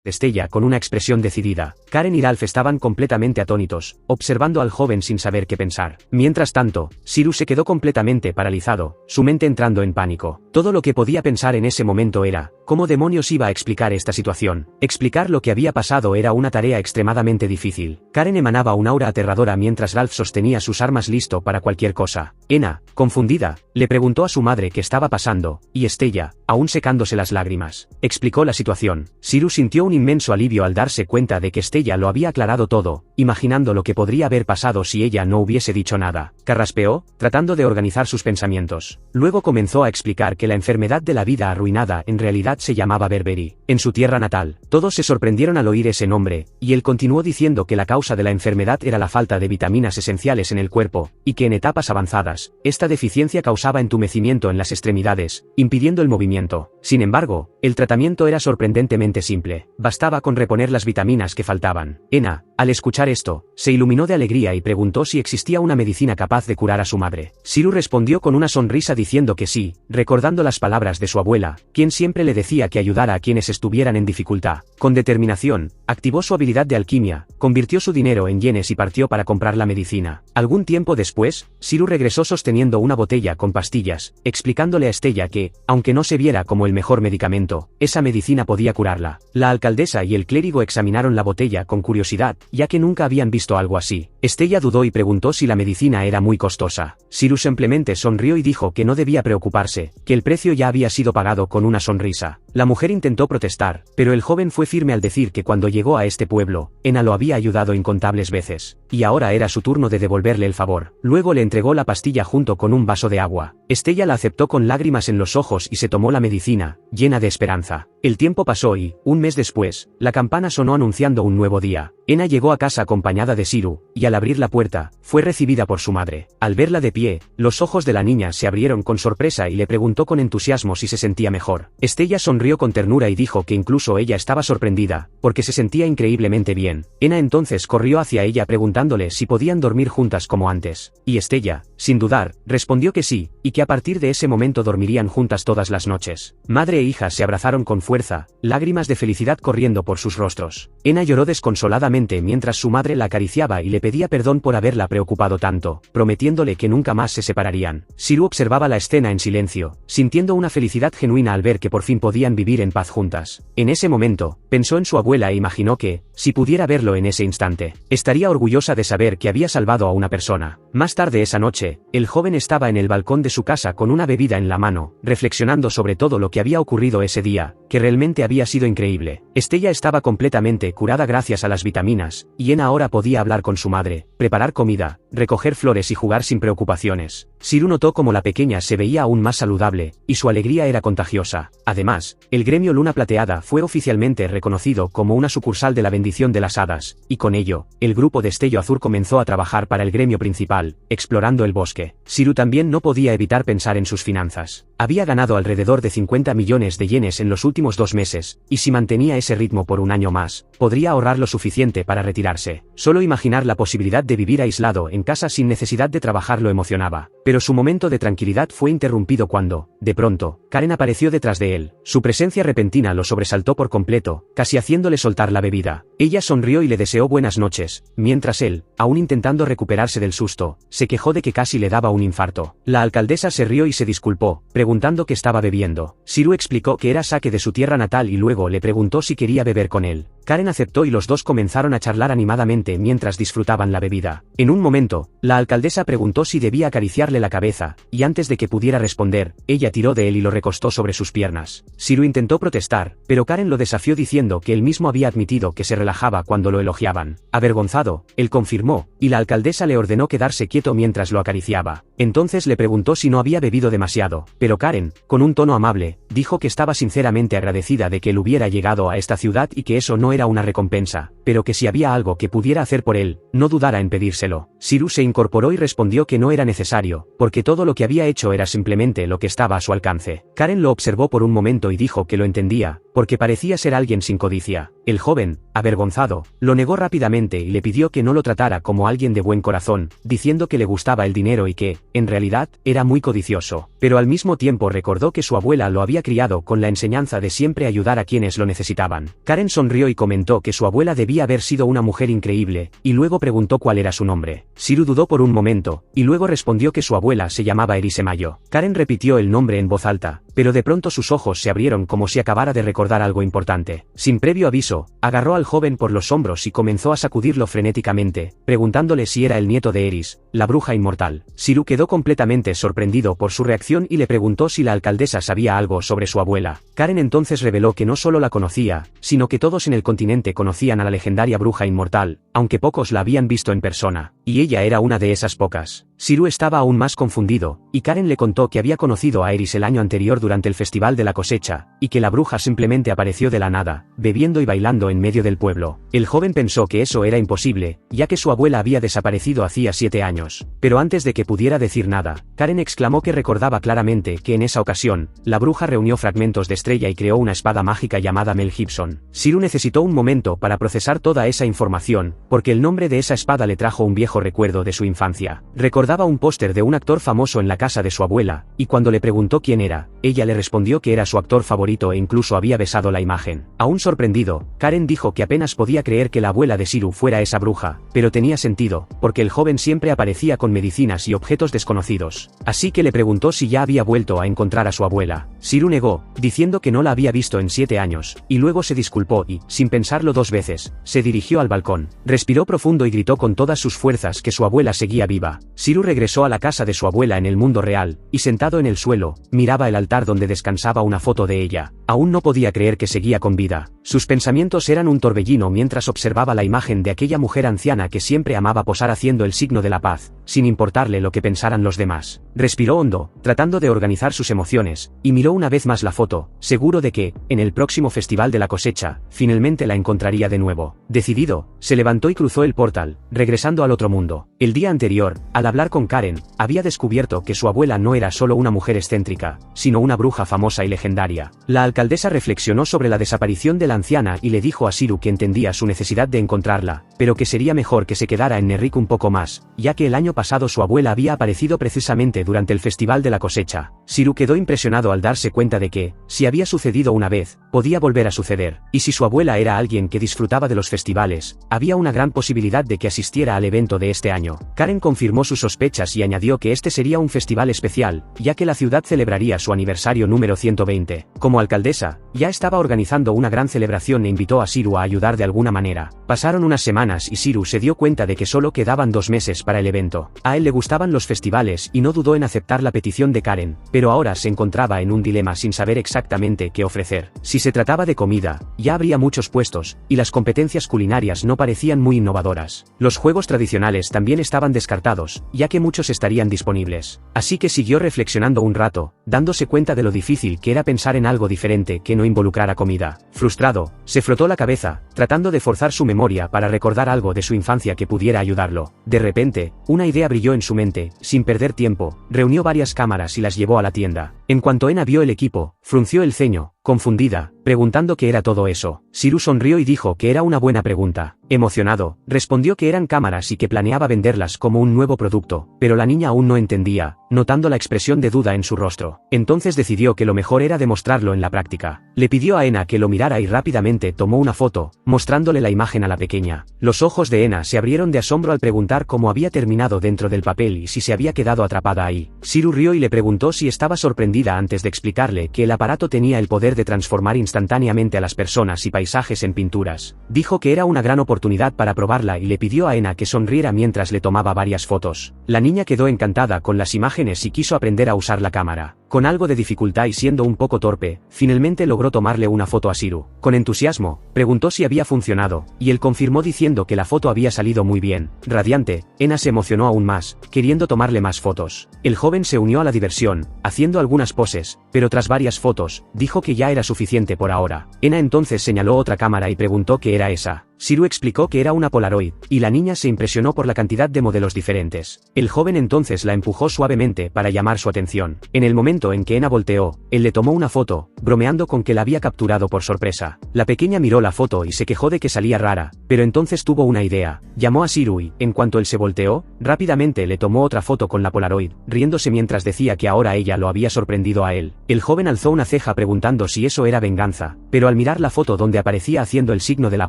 Estella con una expresión decidida. Karen y Ralph estaban completamente atónitos, observando al joven sin saber qué pensar. Mientras tanto, Siru se quedó completamente paralizado, su mente entrando en pánico. Todo lo que podía pensar en ese momento era, ¿cómo demonios iba a explicar esta situación? Explicar lo que había pasado era una tarea extremadamente difícil. Karen emanaba un aura aterradora mientras Ralph sostenía sus armas listo para cualquier cosa. Ena, confundida, le preguntó a su madre qué estaba pasando, y Estella, aún secándose las lágrimas, explicó la situación. Siru sintió un inmenso alivio al darse cuenta de que Estella lo había aclarado todo, imaginando lo que podría haber pasado si ella no hubiese dicho nada. Carraspeó, tratando de organizar sus pensamientos. Luego comenzó a explicar que la enfermedad de la vida arruinada en realidad se llamaba Berberis. En su tierra natal, todos se sorprendieron al oír ese nombre, y él continuó diciendo que la causa de la enfermedad era la falta de vitaminas esenciales en el cuerpo, y que en etapas avanzadas, esta deficiencia causaba entumecimiento en las extremidades, impidiendo el movimiento. Sin embargo, el tratamiento era sorprendentemente simple. Bastaba con reponer las vitaminas que faltaban. Ena, al escuchar esto, se iluminó de alegría y preguntó si existía una medicina capaz de curar a su madre. Siru respondió con una sonrisa diciendo que sí, recordando las palabras de su abuela, quien siempre le decía que ayudara a quienes estuvieran en dificultad. Con determinación, activó su habilidad de alquimia, convirtió su dinero en yenes y partió para comprar la medicina. Algún tiempo después, Siru regresó sosteniendo una botella con pastillas, explicándole a Estella que, aunque no se viera como el mejor medicamento, esa medicina podía curarla. La alcaldesa y el clérigo examinaron la botella con curiosidad, ya que nunca habían visto algo así. Estella dudó y preguntó si la medicina era muy costosa. Siru simplemente sonrió y dijo que no debía preocuparse, que el precio ya había sido pagado con una sonrisa. La mujer intentó protestar, pero el joven fue firme al decir que cuando llegó a este pueblo, Ena lo había ayudado incontables veces, y ahora era su turno de devolverle el favor. Luego le entregó la pastilla junto con un vaso de agua. Estella la aceptó con lágrimas en los ojos y se tomó la medicina, llena de esperanza. El tiempo pasó y, un mes después, la campana sonó anunciando un nuevo día. Ena llegó a casa acompañada de Siru, y al abrir la puerta, fue recibida por su madre. Al verla de pie, los ojos de la niña se abrieron con sorpresa y le preguntó con entusiasmo si se sentía mejor. Estella sonrió con ternura y dijo que incluso ella estaba sorprendida, porque se sentía increíblemente bien. Ena entonces corrió hacia ella preguntándole si podían dormir juntas como antes. Y Estella, sin dudar, respondió que sí, y que a partir de ese momento dormirían juntas todas las noches. Madre e hija se abrazaron con fuerza, lágrimas de felicidad corriendo por sus rostros. Ena lloró desconsoladamente mientras su madre la acariciaba y le pedía perdón por haberla preocupado tanto, prometiéndole que nunca más se separarían. Siru observaba la escena en silencio, sintiendo una felicidad genuina al ver que por fin podían vivir en paz juntas. En ese momento, pensó en su abuela e imaginó que, si pudiera verlo en ese instante, estaría orgullosa de saber que había salvado a una persona. Más tarde esa noche, el joven estaba en el balcón de su casa con una bebida en la mano, reflexionando sobre todo lo que había ocurrido ese día, que realmente había sido increíble. Estella estaba completamente curada gracias a las vitaminas, y Ena ahora podía hablar con su madre, preparar comida, recoger flores y jugar sin preocupaciones. Siru notó como la pequeña se veía aún más saludable, y su alegría era contagiosa. Además, el gremio Luna Plateada fue oficialmente reconocido como una sucursal de la bendición de las hadas, y con ello, el grupo Destello Azul comenzó a trabajar para el gremio principal, explorando el bosque. Siru también no podía evitar pensar en sus finanzas. Había ganado alrededor de 50 millones de yenes en los últimos 2 meses, y si mantenía ese ritmo por un año más, podría ahorrar lo suficiente para retirarse. Solo imaginar la posibilidad de vivir aislado en casa sin necesidad de trabajar lo emocionaba. Pero su momento de tranquilidad fue interrumpido cuando, de pronto, Karen apareció detrás de él. Su presencia repentina lo sobresaltó por completo, casi haciéndole soltar la bebida. Ella sonrió y le deseó buenas noches, mientras él, aún intentando recuperarse del susto, se quejó de que casi le daba un infarto. La alcaldesa se rió y se disculpó, preguntando qué estaba bebiendo. Siru explicó que era sake de su tierra natal y luego le preguntó si quería beber con él. Karen aceptó y los dos comenzaron a charlar animadamente mientras disfrutaban la bebida. En un momento, la alcaldesa preguntó si debía acariciarle la cabeza, y antes de que pudiera responder, ella tiró de él y lo recostó sobre sus piernas. Siru intentó protestar, pero Karen lo desafió diciendo que él mismo había admitido que se relajaba cuando lo elogiaban. Avergonzado, él confirmó, y la alcaldesa le ordenó quedarse quieto mientras lo acariciaba. Entonces le preguntó si no había bebido demasiado, pero Karen, con un tono amable, dijo que estaba sinceramente agradecida de que él hubiera llegado a esta ciudad y que eso no era una recompensa, pero que si había algo que pudiera hacer por él, no dudara en pedírselo. Siru se incorporó y respondió que no era necesario, porque todo lo que había hecho era simplemente lo que estaba a su alcance. Karen lo observó por un momento y dijo que lo entendía, porque parecía ser alguien sin codicia. El joven, avergonzado, lo negó rápidamente y le pidió que no lo tratara como alguien de buen corazón, diciendo que le gustaba el dinero y que, en realidad, era muy codicioso. Pero al mismo tiempo recordó que su abuela lo había criado con la enseñanza de siempre ayudar a quienes lo necesitaban. Karen sonrió y comentó que su abuela debía haber sido una mujer increíble, y luego preguntó cuál era su nombre. Siru dudó por un momento, y luego respondió que su abuela se llamaba Erisemayo. Karen repitió el nombre en voz alta, pero de pronto sus ojos se abrieron como si acabara de recordar algo importante. Sin previo aviso, agarró al joven por los hombros y comenzó a sacudirlo frenéticamente, preguntándole si era el nieto de Eris, la bruja inmortal. Siru quedó completamente sorprendido por su reacción y le preguntó si la alcaldesa sabía algo sobre su abuela. Karen entonces reveló que no solo la conocía, sino que todos en el continente conocían a la legendaria bruja inmortal, aunque pocos la habían visto en persona, y ella era una de esas pocas. Siru estaba aún más confundido, y Karen le contó que había conocido a Eris el año anterior durante el festival de la cosecha, y que la bruja simplemente apareció de la nada, bebiendo y bailando en medio del pueblo. El joven pensó que eso era imposible, ya que su abuela había desaparecido hacía 7 años. Pero antes de que pudiera decir nada, Karen exclamó que recordaba claramente que en esa ocasión, la bruja reunió fragmentos de estrella y creó una espada mágica llamada Mel Gibson. Siru necesitó un momento para procesar toda esa información, porque el nombre de esa espada le trajo un viejo recuerdo de su infancia. Recordaba un póster de un actor famoso en la casa de su abuela, y cuando le preguntó quién era, ella le respondió que era su actor favorito e incluso había besado la imagen. Aún sorprendido, Karen dijo que apenas podía creer que la abuela de Siru fuera esa bruja, pero tenía sentido, porque el joven siempre aparecía con medicinas y objetos desconocidos. Así que le preguntó si ya había vuelto a encontrar a su abuela. Siru negó, diciendo que no la había visto en 7 años, y luego se disculpó y, sin pensarlo 2 veces, se dirigió al balcón. Respiró profundo y gritó con todas sus fuerzas que su abuela seguía viva. Siru regresó a la casa de su abuela en el mundo real, y sentado en el suelo, miraba el altar donde descansaba una foto de ella. Aún no podía creer que seguía con vida. Sus pensamientos eran un torbellino mientras observaba la imagen de aquella mujer anciana que siempre amaba posar haciendo el signo de la paz, sin importarle lo que pensaran los demás. Respiró hondo, tratando de organizar sus emociones, y miró una vez más la foto, seguro de que, en el próximo festival de la cosecha, finalmente la encontraría de nuevo. Decidido, se levantó y cruzó el portal, regresando al otro mundo. El día anterior, al hablar con Karen, había descubierto que su abuela no era solo una mujer excéntrica, sino una bruja famosa y legendaria. La alcaldesa reflexionó sobre la desaparición de la anciana y le dijo a Siru que entendía su necesidad de encontrarla, pero que sería mejor que se quedara en Nerrick un poco más, ya que el año pasado su abuela había aparecido precisamente durante el festival de la cosecha. Siru quedó impresionado al darse cuenta de que, si había sucedido una vez, podía volver a suceder, y si su abuela era alguien que disfrutaba de los festivales, había una gran posibilidad de que asistiera al evento de este año. Karen confirmó sus sospechas y añadió que este sería un festival especial, ya que la ciudad celebraría su aniversario número 120. Como alcaldesa, ya estaba organizando una gran celebración e invitó a Siru a ayudar de alguna manera. Pasaron unas semanas y Siru se dio cuenta de que solo quedaban 2 meses para el evento. A él le gustaban los festivales y no dudó en aceptar la petición de Karen, pero ahora se encontraba en un dilema sin saber exactamente qué ofrecer. Si se trataba de comida, ya habría muchos puestos, y las competencias culinarias no parecían muy innovadoras. Los juegos tradicionales también estaban descartados, ya que muchos estarían disponibles. Así que siguió reflexionando un rato, dándose cuenta de lo difícil que era pensar en algo diferente que no involucrara comida. Frustrado, se frotó la cabeza, tratando de forzar su memoria para recordar algo de su infancia que pudiera ayudarlo. De repente, una idea brilló en su mente. Sin perder tiempo, reunió varias cámaras y las llevó a la tienda. En cuanto Ena vio el equipo, frunció el ceño, confundida, preguntando qué era todo eso. Siru sonrió y dijo que era una buena pregunta. Emocionado, respondió que eran cámaras y que planeaba venderlas como un nuevo producto, pero la niña aún no entendía, notando la expresión de duda en su rostro. Entonces decidió que lo mejor era demostrarlo en la práctica. Le pidió a Ena que lo mirara y rápidamente tomó una foto, mostrándole la imagen a la pequeña. Los ojos de Ena se abrieron de asombro al preguntar cómo había terminado dentro del papel y si se había quedado atrapada ahí. Siru rió y le preguntó si estaba sorprendida antes de explicarle que el aparato tenía el poder de transformar instantáneamente a las personas y paisajes en pinturas. Dijo que era una gran oportunidad para probarla y le pidió a Ena que sonriera mientras le tomaba varias fotos. La niña quedó encantada con las imágenes y quiso aprender a usar la cámara. Con algo de dificultad y siendo un poco torpe, finalmente logró tomarle una foto a Siru. Con entusiasmo, preguntó si había funcionado, y él confirmó diciendo que la foto había salido muy bien. Radiante, Ena se emocionó aún más, queriendo tomarle más fotos. El joven se unió a la diversión, haciendo algunas poses, pero tras varias fotos, dijo que ya era suficiente por ahora. Ena entonces señaló otra cámara y preguntó qué era esa. Siru explicó que era una Polaroid, y la niña se impresionó por la cantidad de modelos diferentes. El joven entonces la empujó suavemente para llamar su atención. En el momento en que Ena volteó, él le tomó una foto, bromeando con que la había capturado por sorpresa. La pequeña miró la foto y se quejó de que salía rara, pero entonces tuvo una idea. Llamó a Siru y, en cuanto él se volteó, rápidamente le tomó otra foto con la Polaroid, riéndose mientras decía que ahora ella lo había sorprendido a él. El joven alzó una ceja preguntando si eso era venganza, pero al mirar la foto donde aparecía haciendo el signo de la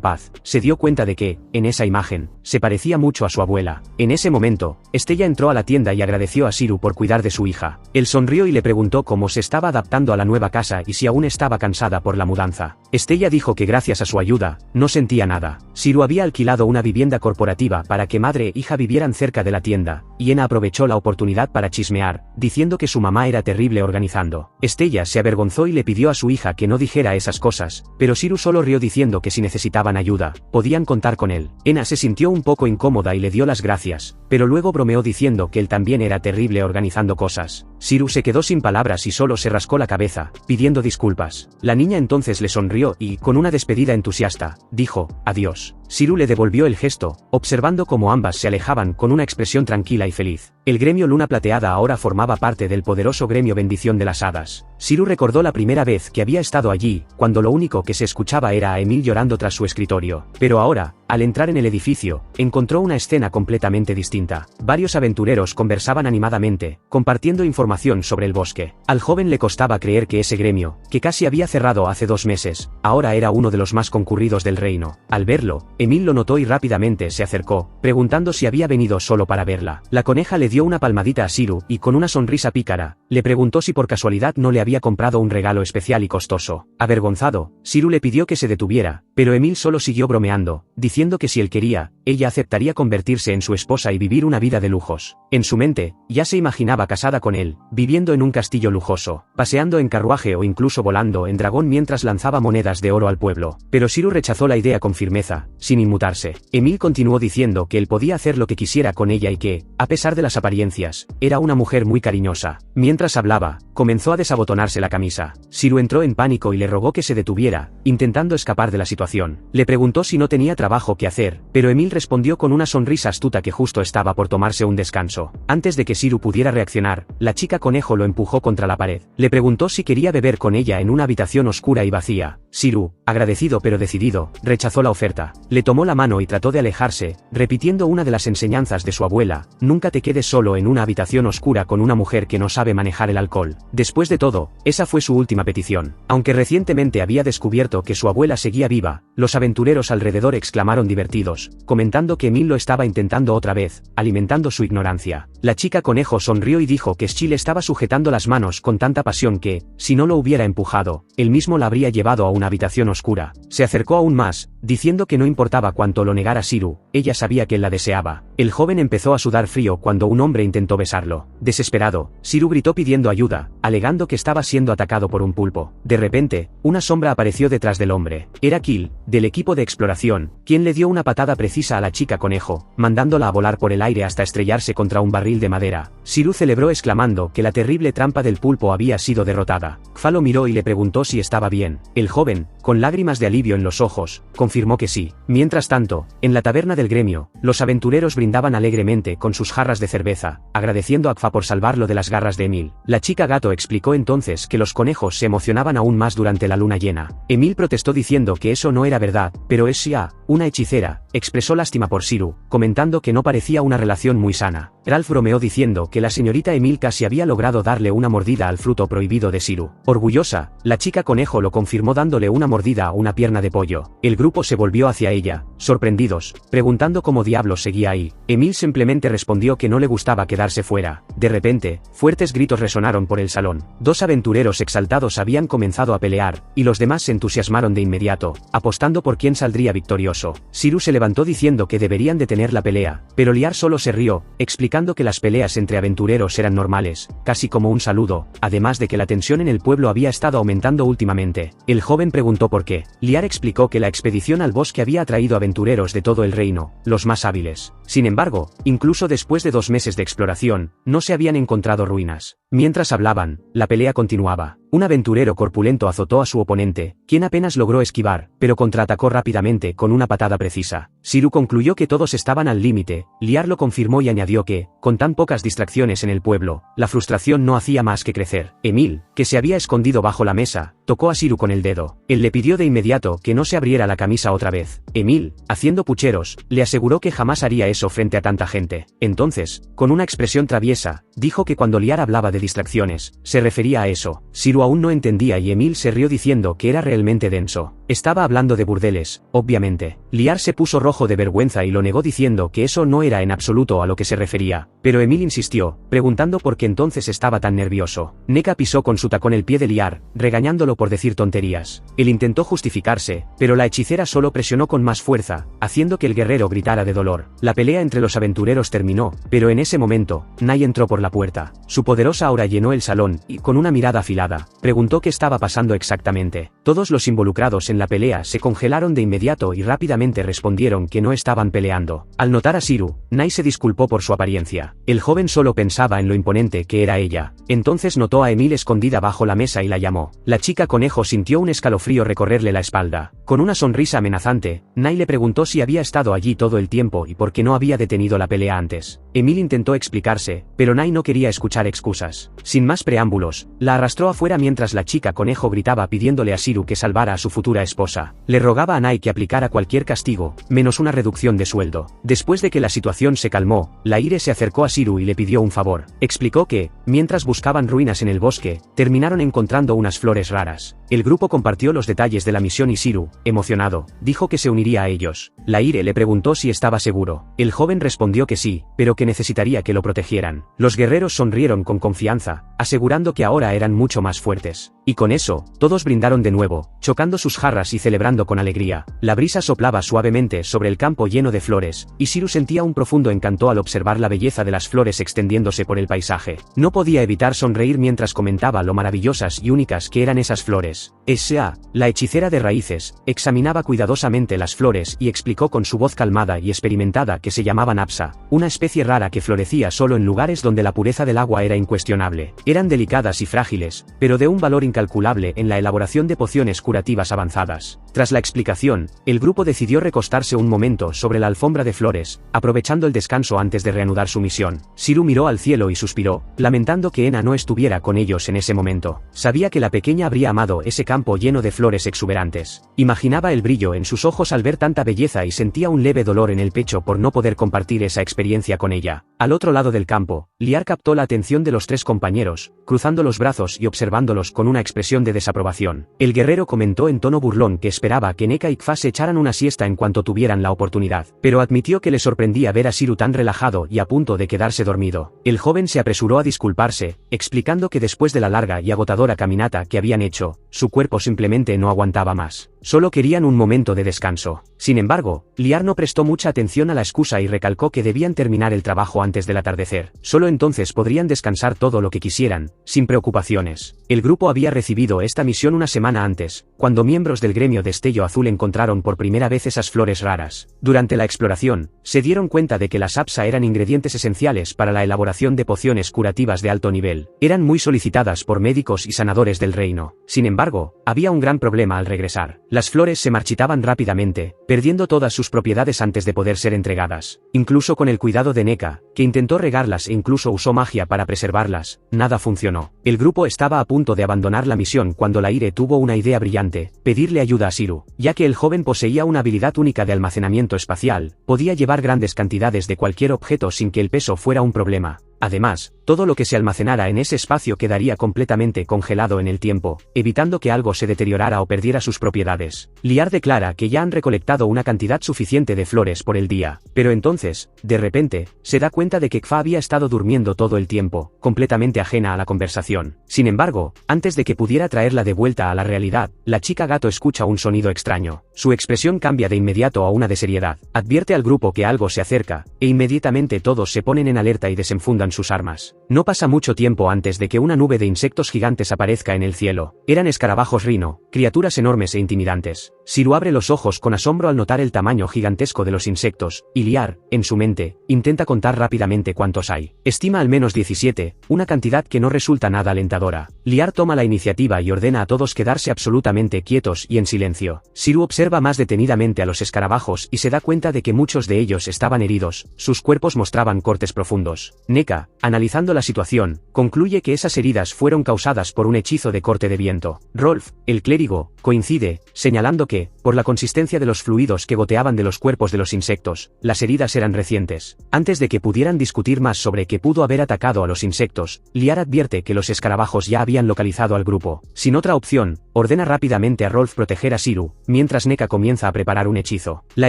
paz, se dio cuenta de que, en esa imagen, se parecía mucho a su abuela. En ese momento, Estella entró a la tienda y agradeció a Siru por cuidar de su hija. Él sonrió y le preguntó cómo se estaba adaptando a la nueva casa y si aún estaba cansada por la mudanza. Estella dijo que gracias a su ayuda, no sentía nada. Siru había alquilado una vivienda corporativa para que madre e hija vivieran cerca de la tienda, y Ena aprovechó la oportunidad para chismear, diciendo que su mamá era terrible organizando. Estella se avergonzó y le pidió a su hija que no dijera esas cosas, pero Siru solo rió diciendo que si necesitaban ayuda, podían contar con él. Ena se sintió un poco incómoda y le dio las gracias, pero luego bromeó diciendo que él también era terrible organizando cosas. Siru se quedó sin palabras y solo se rascó la cabeza, pidiendo disculpas. La niña entonces le sonrió y, con una despedida entusiasta, dijo, adiós. Siru le devolvió el gesto, observando cómo ambas se alejaban con una expresión tranquila y feliz. El gremio Luna Plateada ahora formaba parte del poderoso gremio Bendición de las Hadas. Siru recordó la primera vez que había estado allí, cuando lo único que se escuchaba era a Emil llorando tras su escritorio. Pero ahora, al entrar en el edificio, encontró una escena completamente distinta. Varios aventureros conversaban animadamente, compartiendo información sobre el bosque. Al joven le costaba creer que ese gremio, que casi había cerrado hace 2 meses, ahora era uno de los más concurridos del reino. Al verlo, Emil lo notó y rápidamente se acercó, preguntando si había venido solo para verla. La coneja le dio una palmadita a Siru y con una sonrisa pícara, le preguntó si por casualidad no le había comprado un regalo especial y costoso. Avergonzado, Siru le pidió que se detuviera, pero Emil solo siguió bromeando, diciendo que si él quería, ella aceptaría convertirse en su esposa y vivir una vida de lujos. En su mente, ya se imaginaba casada con él, viviendo en un castillo lujoso, paseando en carruaje o incluso volando en dragón mientras lanzaba monedas de oro al pueblo. Pero Siru rechazó la idea con firmeza, sin inmutarse. Emil continuó diciendo que él podía hacer lo que quisiera con ella y que, a pesar de las apariencias, era una mujer muy cariñosa. Mientras hablaba, comenzó a desabotonarse la camisa. Siru entró en pánico y le rogó que se detuviera, intentando escapar de la situación. Le preguntó si no tenía trabajo que hacer, pero Emil respondió con una sonrisa astuta que justo estaba por tomarse un descanso. Antes de que Siru pudiera reaccionar, la chica conejo lo empujó contra la pared. Le preguntó si quería beber con ella en una habitación oscura y vacía. Siru, agradecido pero decidido, rechazó la oferta. Le tomó la mano y trató de alejarse, repitiendo una de las enseñanzas de su abuela: nunca te quedes solo en una habitación oscura con una mujer que no sabe manejar el alcohol. Después de todo, esa fue su última petición. Aunque recientemente había descubierto que su abuela seguía viva, los aventureros alrededor exclamaron divertidos, comentando que Emil lo estaba intentando otra vez, alimentando su ignorancia. La chica conejo sonrió y dijo que Schil estaba sujetando las manos con tanta pasión que, si no lo hubiera empujado, él mismo la habría llevado a una habitación oscura. Se acercó aún más, diciendo que no importaba cuánto lo negara Siru, ella sabía que él la deseaba. El joven empezó a sudar frío cuando un hombre intentó besarlo. Desesperado, Siru gritó pidiendo ayuda, alegando que estaba siendo atacado por un pulpo. De repente, una sombra apareció detrás del hombre. Era Kill, del equipo de exploración, quien le dio una patada precisa a la chica conejo, mandándola a volar por el aire hasta estrellarse contra un barril de madera. Siru celebró exclamando que la terrible trampa del pulpo había sido derrotada. Kfa lo miró y le preguntó si estaba bien. El joven, con lágrimas de alivio en los ojos, confirmó que sí. Mientras tanto, en la taberna del gremio, los aventureros brindaban alegremente con sus jarras de cerveza, agradeciendo a Kfa por salvarlo de las garras de Emil. La chica gato explicó entonces que los conejos se emocionaban aún más durante la luna llena. Emil protestó diciendo que eso no era verdad, pero Xia, una hechicera, expresó lástima por Siru, comentando que no parecía una relación muy sana. Ralph bromeó diciendo que la señorita Emil casi había logrado darle una mordida al fruto prohibido de Siru. Orgullosa, la chica conejo lo confirmó dándole una mordida a una pierna de pollo. El grupo se volvió hacia ella, sorprendidos, preguntando cómo diablos seguía ahí. Emil simplemente respondió que no le gustaba quedarse fuera. De repente, fuertes gritos resonaron por el salón. 2 aventureros exaltados habían comenzado a pelear, y los demás se entusiasmaron de inmediato, apostando por quién saldría victorioso. Siru se levantó diciendo que deberían detener la pelea, pero Liar solo se rió, explicando que las peleas entre aventureros eran normales, casi como un saludo, además de que la tensión en el pueblo había estado aumentando últimamente. El joven preguntó por qué. Liar explicó que la expedición al bosque había atraído aventureros de todo el reino, los más hábiles. Sin embargo, incluso después de 2 meses de exploración, no se habían encontrado ruinas. Mientras hablaban, la pelea continuaba. Un aventurero corpulento azotó a su oponente, quien apenas logró esquivar, pero contraatacó rápidamente con una patada precisa. Siru concluyó que todos estaban al límite. Liar lo confirmó y añadió que, con tan pocas distracciones en el pueblo, la frustración no hacía más que crecer. Emil, que se había escondido bajo la mesa, tocó a Siru con el dedo. Él le pidió de inmediato que no se abriera la camisa otra vez. Emil, haciendo pucheros, le aseguró que jamás haría eso frente a tanta gente. Entonces, con una expresión traviesa, dijo que cuando Liar hablaba de distracciones, se refería a eso. Siru aún no entendía y Emil se rió diciendo que era realmente denso. Estaba hablando de burdeles, obviamente. Liar se puso rojo de vergüenza y lo negó diciendo que eso no era en absoluto a lo que se refería, pero Emil insistió, preguntando por qué entonces estaba tan nervioso. Neka pisó con su tacón el pie de Liar, regañándolo por decir tonterías. Él intentó justificarse, pero la hechicera solo presionó con más fuerza, haciendo que el guerrero gritara de dolor. La pelea entre los aventureros terminó, pero en ese momento, Nai entró por la puerta. Su poderosa aura llenó el salón, y con una mirada afilada, preguntó qué estaba pasando exactamente. Todos los involucrados en la pelea se congelaron de inmediato y rápidamente respondieron que no estaban peleando. Al notar a Siru, Nai se disculpó por su apariencia. El joven solo pensaba en lo imponente que era ella. Entonces notó a Emil escondida bajo la mesa y la llamó. La chica conejo sintió un escalofrío recorrerle la espalda. Con una sonrisa amenazante, Nai le preguntó si había estado allí todo el tiempo y por qué no había detenido la pelea antes. Emil intentó explicarse, pero Nai no quería escuchar excusas. Sin más preámbulos, la arrastró afuera mientras la chica conejo gritaba pidiéndole a Siru que salvara a su futura esposa. Le rogaba a Nai que aplicara cualquier castigo, menos una reducción de sueldo. Después de que la situación se calmó, Laire se acercó a Siru y le pidió un favor. Explicó que, mientras buscaban ruinas en el bosque, terminaron encontrando unas flores raras. El grupo compartió los detalles de la misión y Siru, emocionado, dijo que se uniría a ellos. Laire le preguntó si estaba seguro. El joven respondió que sí, pero que necesitaría que lo protegieran. Los guerreros sonrieron con confianza, asegurando que ahora eran mucho más fuertes. Y con eso, todos brindaron de nuevo, chocando sus jarras y celebrando con alegría. La brisa soplaba suavemente sobre el campo lleno de flores, y Siru sentía un profundo encanto al observar la belleza de las flores extendiéndose por el paisaje. No podía evitar sonreír mientras comentaba lo maravillosas y únicas que eran esas flores. S.A., la hechicera de raíces, examinaba cuidadosamente las flores y explicó con su voz calmada y experimentada que se llamaban apsa, una especie rara que florecía solo en lugares donde la pureza del agua era incuestionable. Eran delicadas y frágiles, pero de un valor incalculable en la elaboración de pociones curativas avanzadas. Tras la explicación, el grupo decidió recostarse un momento sobre la alfombra de flores, aprovechando el descanso antes de reanudar su misión. Siru miró al cielo y suspiró, lamentando que Ena no estuviera con ellos en ese momento. Sabía que la pequeña habría amado ese campo lleno de flores exuberantes. Imaginaba el brillo en sus ojos al ver tanta belleza y sentía un leve dolor en el pecho por no poder compartir esa experiencia con ella. Al otro lado del campo, Liar captó la atención de los tres compañeros, cruzando los brazos y observándolos con una expresión de desaprobación. El guerrero comentó en tono burlón que esperaba que Neka y Kfa se echaran una siesta en cuanto tuvieran la oportunidad, pero admitió que le sorprendía ver a Siru tan relajado y a punto de quedarse dormido. El joven se apresuró a disculparse, explicando que después de la larga y agotadora caminata que habían hecho, su cuerpo simplemente no aguantaba más. Solo querían un momento de descanso. Sin embargo, Liar no prestó mucha atención a la excusa y recalcó que debían terminar el trabajo antes del atardecer. Solo entonces podrían descansar todo lo que quisieran, sin preocupaciones. El grupo había recibido esta misión una semana antes, cuando miembros del gremio Destello Azul encontraron por primera vez esas flores raras. Durante la exploración, se dieron cuenta de que las apsa eran ingredientes esenciales para la elaboración de pociones curativas de alto nivel. Eran muy solicitadas por médicos y sanadores del reino. Sin embargo, había un gran problema al regresar. Las flores se marchitaban rápidamente, perdiendo todas sus propiedades antes de poder ser entregadas. Incluso con el cuidado de Neka, que intentó regarlas e incluso usó magia para preservarlas, nada funcionó. El grupo estaba a punto de abandonar la misión cuando Laire tuvo una idea brillante: pedirle ayuda a Siru. Ya que el joven poseía una habilidad única de almacenamiento espacial, podía llevar grandes cantidades de cualquier objeto sin que el peso fuera un problema. Además, todo lo que se almacenara en ese espacio quedaría completamente congelado en el tiempo, evitando que algo se deteriorara o perdiera sus propiedades. Liar declara que ya han recolectado una cantidad suficiente de flores por el día, pero entonces, de repente, se da cuenta de que Kfa había estado durmiendo todo el tiempo, completamente ajena a la conversación. Sin embargo, antes de que pudiera traerla de vuelta a la realidad, la chica gato escucha un sonido extraño. Su expresión cambia de inmediato a una de seriedad. Advierte al grupo que algo se acerca, e inmediatamente todos se ponen en alerta y desenfundan sus armas. No pasa mucho tiempo antes de que una nube de insectos gigantes aparezca en el cielo. Eran escarabajos rino, criaturas enormes e intimidantes. Siru abre los ojos con asombro al notar el tamaño gigantesco de los insectos, y Liar, en su mente, intenta contar rápidamente cuántos hay. Estima al menos 17, una cantidad que no resulta nada alentadora. Liar toma la iniciativa y ordena a todos quedarse absolutamente quietos y en silencio. Siru observa más detenidamente a los escarabajos y se da cuenta de que muchos de ellos estaban heridos, sus cuerpos mostraban cortes profundos. Neka, analizando la situación, concluye que esas heridas fueron causadas por un hechizo de corte de viento. Rolf, el clérigo, coincide, señalando que, por la consistencia de los fluidos que goteaban de los cuerpos de los insectos, las heridas eran recientes. Antes de que pudieran discutir más sobre qué pudo haber atacado a los insectos, Liar advierte que los escarabajos ya habían localizado al grupo. Sin otra opción, ordena rápidamente a Rolf proteger a Siru, mientras Neka comienza a preparar un hechizo. La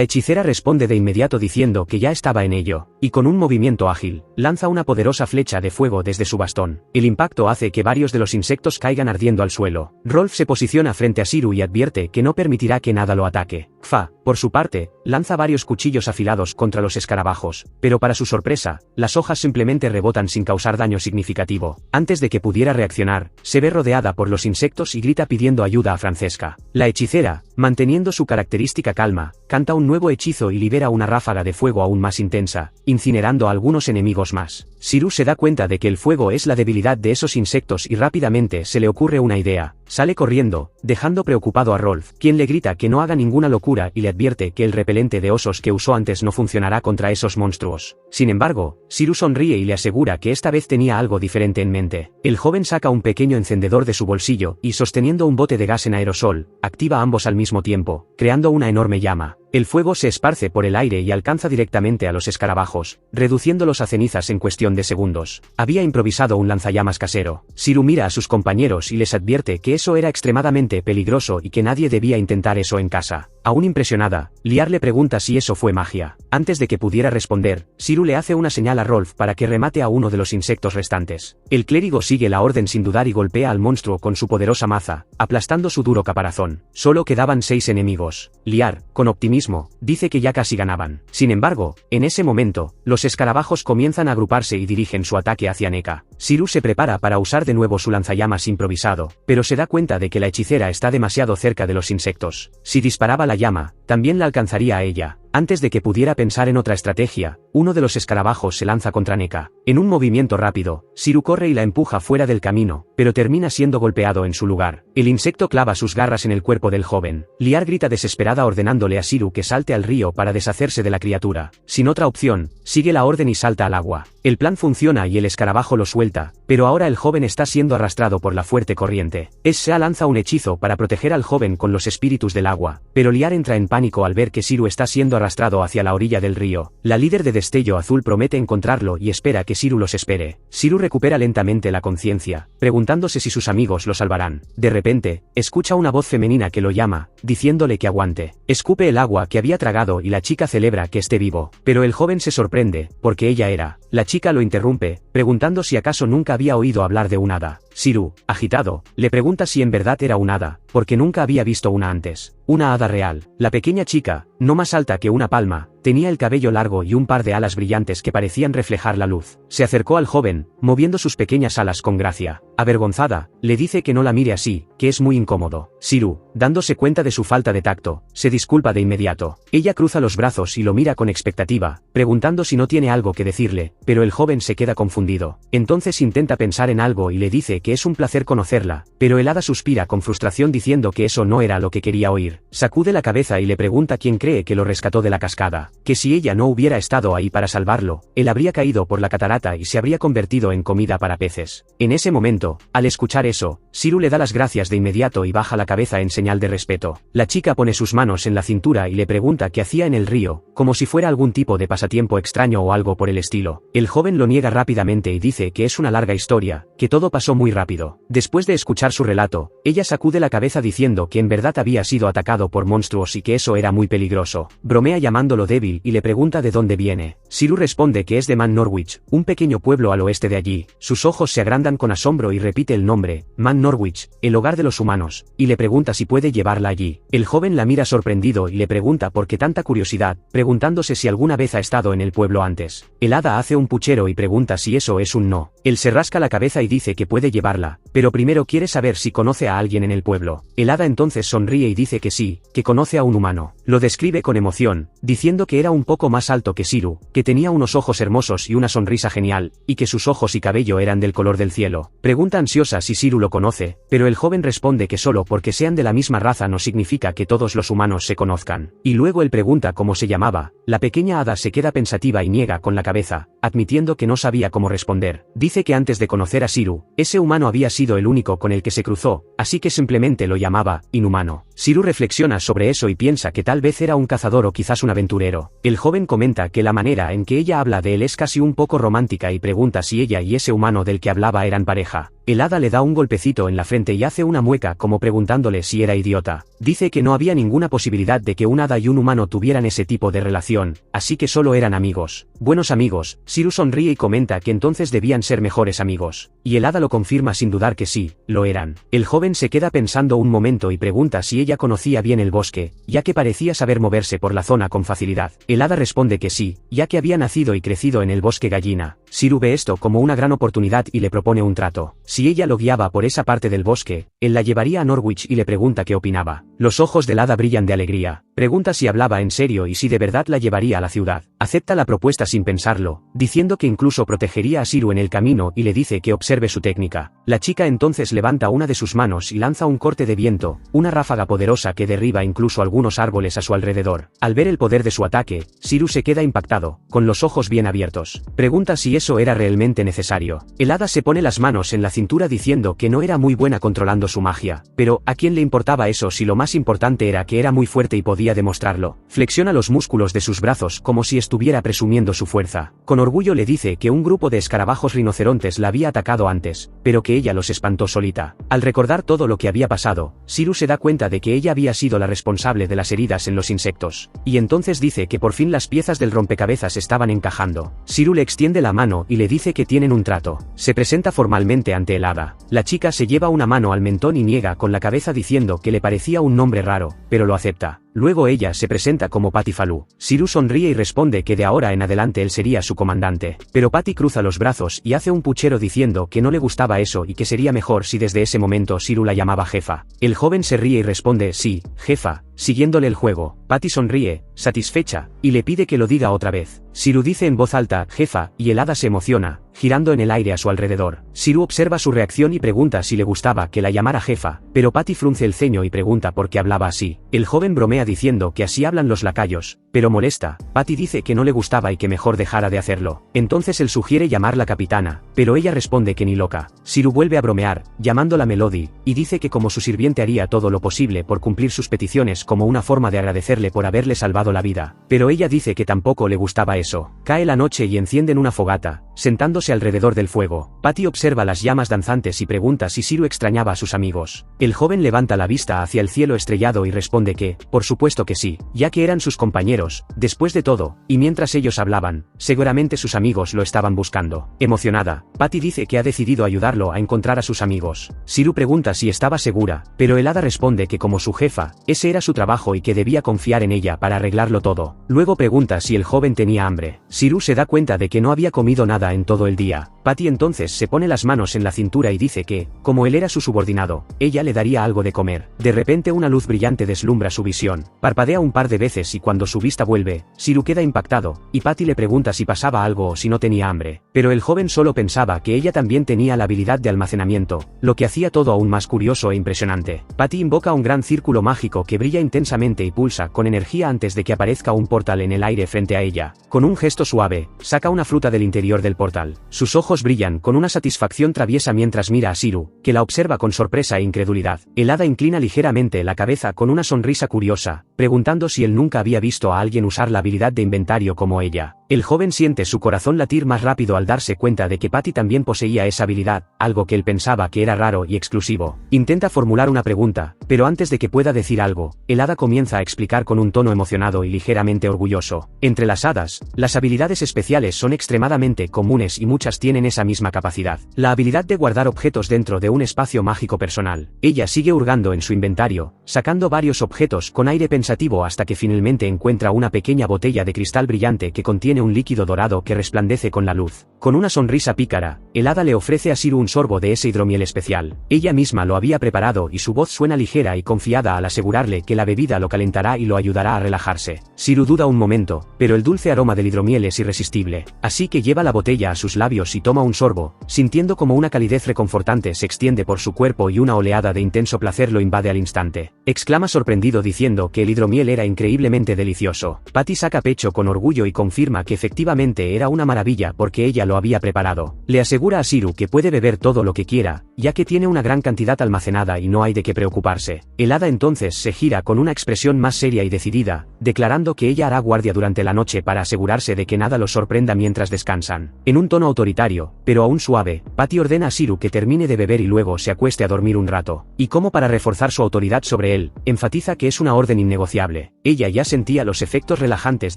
hechicera responde de inmediato diciendo que ya estaba en ello, y con un movimiento ágil, lanza una poderosa flecha de fuego desde su bastón. El impacto hace que varios de los insectos caigan ardiendo al suelo. Rolf se posiciona frente a Siru y advierte que no permitirá que nada lo ataque. Kfa, por su parte, lanza varios cuchillos afilados contra los escarabajos, pero para su sorpresa, las hojas simplemente rebotan sin causar daño significativo. Antes de que pudiera reaccionar, se ve rodeada por los insectos y grita pidiendo ayuda a Francesca. La hechicera, manteniendo su característica calma, canta un nuevo hechizo y libera una ráfaga de fuego aún más intensa, incinerando a algunos enemigos más. Siru se da cuenta de que el fuego es la debilidad de esos insectos y rápidamente se le ocurre una idea. Sale corriendo, dejando preocupado a Rolf, quien le grita que no haga ninguna locura y le advierte que el repelente de osos que usó antes no funcionará contra esos monstruos. Sin embargo, Siru sonríe y le asegura que esta vez tenía algo diferente en mente. El joven saca un pequeño encendedor de su bolsillo y, sosteniendo un bote de gas en aerosol, activa ambos al mismo tiempo, creando una enorme llama. El fuego se esparce por el aire y alcanza directamente a los escarabajos, reduciéndolos a cenizas en cuestión de segundos. Había improvisado un lanzallamas casero. Siru mira a sus compañeros y les advierte que eso era extremadamente peligroso y que nadie debía intentar eso en casa. Aún impresionada, Liar le pregunta si eso fue magia. Antes de que pudiera responder, Siru le hace una señal a Rolf para que remate a uno de los insectos restantes. El clérigo sigue la orden sin dudar y golpea al monstruo con su poderosa maza, aplastando su duro caparazón. Solo quedaban 6 enemigos. Liar, con optimismo, dice que ya casi ganaban. Sin embargo, en ese momento, los escarabajos comienzan a agruparse y dirigen su ataque hacia Neka. Siru se prepara para usar de nuevo su lanzallamas improvisado, pero se da cuenta de que la hechicera está demasiado cerca de los insectos. Si disparaba la llama, también la alcanzaría a ella. Antes de que pudiera pensar en otra estrategia, uno de los escarabajos se lanza contra Neka. En un movimiento rápido, Siru corre y la empuja fuera del camino, pero termina siendo golpeado en su lugar. El insecto clava sus garras en el cuerpo del joven. Liar grita desesperada ordenándole a Siru que salte al río para deshacerse de la criatura. Sin otra opción, sigue la orden y salta al agua. El plan funciona y el escarabajo lo suelta, pero ahora el joven está siendo arrastrado por la fuerte corriente. Essa lanza un hechizo para proteger al joven con los espíritus del agua, pero Liar entra en pánico al ver que Siru está siendo arrastrado hacia la orilla del río. La líder de Destello Azul promete encontrarlo y espera que Siru los espere. Siru recupera lentamente la conciencia, preguntándose si sus amigos lo salvarán. De repente, escucha una voz femenina que lo llama, diciéndole que aguante. Escupe el agua que había tragado y la chica celebra que esté vivo, pero el joven se sorprende, porque ella era. La chica lo interrumpe, preguntando si acaso nunca había oído hablar de un hada. Siru, agitado, le pregunta si en verdad era un hada, porque nunca había visto una antes. Una hada real. La pequeña chica, no más alta que una palma, tenía el cabello largo y un par de alas brillantes que parecían reflejar la luz. Se acercó al joven, moviendo sus pequeñas alas con gracia. Avergonzada, le dice que no la mire así, que es muy incómodo. Siru, dándose cuenta de su falta de tacto, se disculpa de inmediato. Ella cruza los brazos y lo mira con expectativa, preguntando si no tiene algo que decirle, pero el joven se queda confundido. Entonces intenta pensar en algo y le dice que es un placer conocerla, pero el hada suspira con frustración diciendo que eso no era lo que quería oír. Sacude la cabeza y le pregunta quién cree que lo rescató de la cascada, que si ella no hubiera estado ahí para salvarlo, él habría caído por la catarata y se habría convertido en comida para peces. En ese momento, al escuchar eso, Siru le da las gracias de inmediato y baja la cabeza en señal de respeto. La chica pone sus manos en la cintura y le pregunta qué hacía en el río, como si fuera algún tipo de pasatiempo extraño o algo por el estilo. El joven lo niega rápidamente y dice que es una larga historia, que todo pasó muy rápido. Después de escuchar su relato, ella sacude la cabeza diciendo que en verdad había sido atacado por monstruos y que eso era muy peligroso. Bromea llamándolo débil y le pregunta de dónde viene. Siru responde que es de Man Norwich, un pequeño pueblo al oeste de allí. Sus ojos se agrandan con asombro y repite el nombre, Man Norwich, el hogar de los humanos, y le pregunta si puede llevarla allí. El joven la mira sorprendido y le pregunta por qué tanta curiosidad, preguntándose si alguna vez ha estado en el pueblo antes. El hada hace un puchero y pregunta si eso es un no. Él se rasca la cabeza y dice que puede llevarla, pero primero quiere saber si conoce a alguien en el pueblo. El hada entonces sonríe y dice que sí, que conoce a un humano. Lo describe con emoción, diciendo que era un poco más alto que Siru, que tenía unos ojos hermosos y una sonrisa genial, y que sus ojos y cabello eran del color del cielo. Pregunta ansiosa si Siru lo conoce, pero el joven responde que solo porque sean de la misma raza no significa que todos los humanos se conozcan. Y luego él pregunta cómo se llamaba. La pequeña hada se queda pensativa y niega con la cabeza, admitiendo que no sabía cómo responder. Dice que antes de conocer a Siru, ese humano había sido el único con el que se cruzó, así que simplemente lo llamaba inhumano. Siru reflexiona sobre eso y piensa que tal vez era un cazador o quizás un aventurero. El joven comenta que la manera en que ella habla de él es casi un poco romántica y pregunta si ella y ese humano del que hablaba eran pareja. El hada le da un golpecito en la frente y hace una mueca como preguntándole si era idiota. Dice que no había ninguna posibilidad de que un hada y un humano tuvieran ese tipo de relación, así que solo eran amigos. Buenos amigos. Siru sonríe y comenta que entonces debían ser mejores amigos. Y el hada lo confirma sin dudar que sí, lo eran. El joven se queda pensando un momento y pregunta si ella conocía bien el bosque, ya que parecía saber moverse por la zona con facilidad. El hada responde que sí, ya que había nacido y crecido en el bosque Gallina. Siru ve esto como una gran oportunidad y le propone un trato. Si ella lo guiaba por esa parte del bosque, él la llevaría a Norwich y le pregunta qué opinaba. Los ojos del hada brillan de alegría. Pregunta si hablaba en serio y si de verdad la llevaría a la ciudad. Acepta la propuesta sin pensarlo, diciendo que incluso protegería a Siru en el camino y le dice que observe su técnica. La chica entonces levanta una de sus manos y lanza un corte de viento, una ráfaga poderosa que derriba incluso algunos árboles a su alrededor. Al ver el poder de su ataque, Siru se queda impactado, con los ojos bien abiertos. Pregunta si eso era realmente necesario. El hada se pone las manos en la cintura diciendo que no era muy buena controlando su magia, pero ¿a quién le importaba eso si lo más importante era que era muy fuerte y podía demostrarlo? Flexiona los músculos de sus brazos como si estuviera presumiendo su fuerza. Con orgullo le dice que un grupo de escarabajos rinocerontes la había atacado antes, pero que ella los espantó solita. Al recordar todo lo que había pasado, Siru se da cuenta de que ella había sido la responsable de las heridas en los insectos. Y entonces dice que por fin las piezas del rompecabezas estaban encajando. Siru le extiende la mano y le dice que tienen un trato. Se presenta formalmente ante el hada. La chica se lleva una mano al mentón y niega con la cabeza diciendo que le parecía un nombre raro, pero lo acepta. Luego ella se presenta como Patty Falú. Siru sonríe y responde que de ahora en adelante él sería su comandante. Pero Patty cruza los brazos y hace un puchero diciendo que no le gustaba eso y que sería mejor si desde ese momento Siru la llamaba jefa. El joven se ríe y responde sí, jefa, siguiéndole el juego. Patty sonríe, satisfecha, y le pide que lo diga otra vez. Siru dice en voz alta, jefa, y el hada se emociona, girando en el aire a su alrededor. Siru observa su reacción y pregunta si le gustaba que la llamara jefa, pero Patty frunce el ceño y pregunta por qué hablaba así. El joven bromea diciendo que así hablan los lacayos, pero molesta. Patty dice que no le gustaba y que mejor dejara de hacerlo. Entonces él sugiere llamarla capitana, pero ella responde que ni loca. Siru vuelve a bromear, llamándola Melody, y dice que como su sirviente haría todo lo posible por cumplir sus peticiones como una forma de agradecerle por haberle salvado la vida. Pero ella dice que tampoco le gustaba eso. Cae la noche y encienden una fogata, sentándose alrededor del fuego. Patty observa las llamas danzantes y pregunta si Siru extrañaba a sus amigos. El joven levanta la vista hacia el cielo estrellado y responde que, por supuesto que sí, ya que eran sus compañeros, después de todo, y mientras ellos hablaban, seguramente sus amigos lo estaban buscando. Emocionada, Patty dice que ha decidido ayudarlo a encontrar a sus amigos. Siru pregunta si estaba segura, pero el hada responde que como su jefa, ese era su trabajo y que debía confiar en ella para arreglarlo todo. Luego pregunta si el joven tenía hambre. Siru se da cuenta de que no había comido nada en todo el día. Patty entonces se pone las manos en la cintura y dice que, como él era su subordinado, ella le daría algo de comer. De repente una luz brillante deslumbra su visión. Parpadea un par de veces y cuando su vista vuelve, Siru queda impactado, y Patty le pregunta si pasaba algo o si no tenía hambre. Pero el joven solo pensaba que ella también tenía la habilidad de almacenamiento, lo que hacía todo aún más curioso e impresionante. Patty invoca un gran círculo mágico que brilla intensamente y pulsa con energía antes de que aparezca un portal en el aire frente a ella. Con un gesto suave, saca una fruta del interior del portal. Sus ojos brillan con una satisfacción traviesa mientras mira a Siru, que la observa con sorpresa e incredulidad. El hada inclina ligeramente la cabeza con una sonrisa curiosa, preguntando si él nunca había visto a alguien usar la habilidad de inventario como ella. El joven siente su corazón latir más rápido al darse cuenta de que Patty también poseía esa habilidad, algo que él pensaba que era raro y exclusivo. Intenta formular una pregunta, pero antes de que pueda decir algo, el hada comienza a explicar con un tono emocionado y ligeramente orgulloso. Entre las hadas, las habilidades especiales son extremadamente comunes y muchas tienen esa misma capacidad. La habilidad de guardar objetos dentro de un espacio mágico personal. Ella sigue hurgando en su inventario, sacando varios objetos con aire pensativo pensativo hasta que finalmente encuentra una pequeña botella de cristal brillante que contiene un líquido dorado que resplandece con la luz. Con una sonrisa pícara, el hada le ofrece a Siru un sorbo de ese hidromiel especial. Ella misma lo había preparado y su voz suena ligera y confiada al asegurarle que la bebida lo calentará y lo ayudará a relajarse. Siru duda un momento, pero el dulce aroma del hidromiel es irresistible. Así que lleva la botella a sus labios y toma un sorbo, sintiendo como una calidez reconfortante se extiende por su cuerpo y una oleada de intenso placer lo invade al instante. Exclama sorprendido diciendo que el hidromiel era increíblemente delicioso. Patty saca pecho con orgullo y confirma que efectivamente era una maravilla porque ella lo había preparado. Le asegura a Siru que puede beber todo lo que quiera, ya que tiene una gran cantidad almacenada y no hay de qué preocuparse. El hada entonces se gira con una expresión más seria y decidida, declarando que ella hará guardia durante la noche para asegurarse de que nada los sorprenda mientras descansan. En un tono autoritario, pero aún suave, Patty ordena a Siru que termine de beber y luego se acueste a dormir un rato. Y como para reforzar su autoridad sobre él, enfatiza que es una orden innegociable. Ella ya sentía los efectos relajantes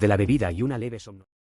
de la bebida y una leve somnolencia.